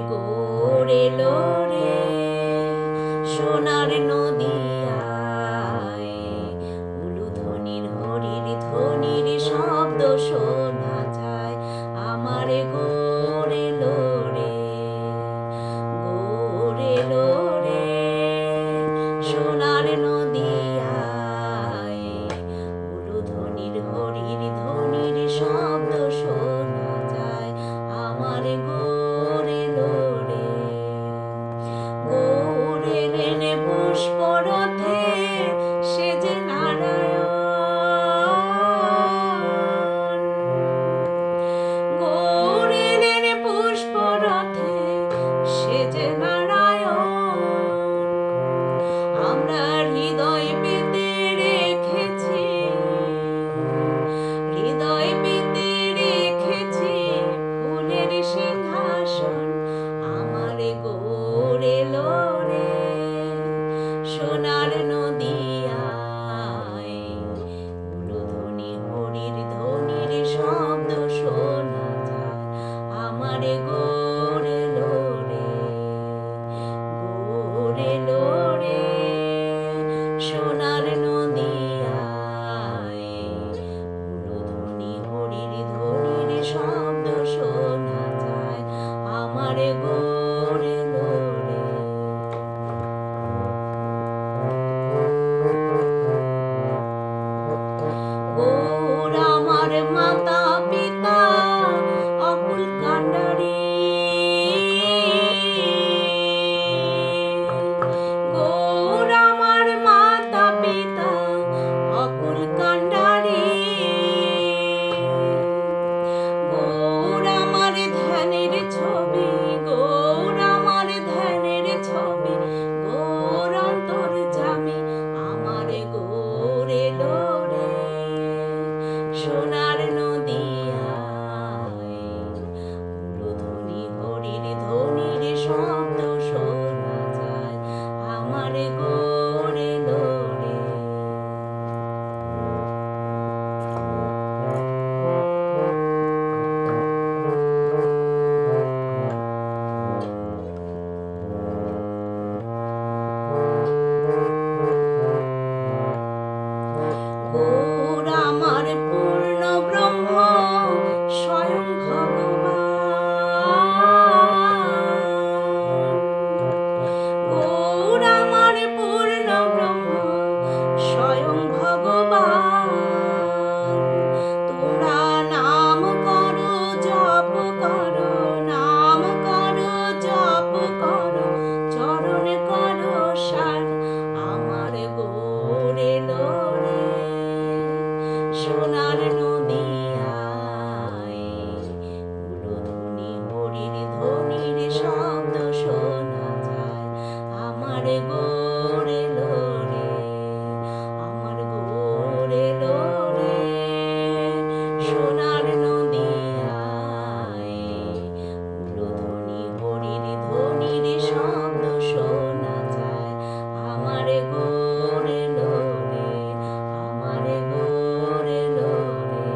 গোরে লোরে সোনার নদিয়ায় উলুধ্বনির হরির ধ্বনির শব্দ শোনা যায় আমার গোরে লোরে সোনার নদিয়ায় উলুধ্বনির হরির ধ্বনির শব্দ শোনা যায় আমার গোরে লোরে গোরে রেনে পুষ্পরথে সেজে নারায়ণ গোরে রেনে পুষ্পরথে সেজে নারায়ণ আমরা হৃদয় পেতে রেখেছি ফুলের সিংহাসন আমার গোরে লোরে সোনার নদিয়ায় উলুধ্বনি হরির ধ্বনির শব্দ শোনা যায় আমার গোরে লোরে সোনার নদিয়ায় উলুধ্বনি হরির ধ্বনির শব্দ শোনা যায় আমার গোরে লোরে গৌর আমার মাতা পিতা অকুল কান্ডারি গৌর আমার মাতা পিতা অকুল কান্ডারি গৌর আমার ধ্যানের ছবি গৌর আমার ধ্যানের ছবি গৌর অন্তর্যামী আমার গোরে লোরে সোনার নদিয়ায় উলুধ্বনি হরির ধ্বনির শব্দ শোনা যায় আমার গোরে লোরে গৌর আমার পূর্ণ ব্রহ্ম স্বয়ং ভগবান গৌর আমার পূর্ণ ব্রহ্ম স্বয়ং ভগবান তোমরা নাম করো জপ করো নাম করো জপ করো চরণ করো সার আমার গোরে লোরে সোনার নদিয়ায় উলুধ্বনি হরির ধ্বনির শব্দ শোনা যায় আমার গোরে লোরে সোনার নদিয়ায় উলুধ্বনি হরির ধ্বনির শব্দ শোনা যায় আমার গোরে লোরে আমার গোরে লোরে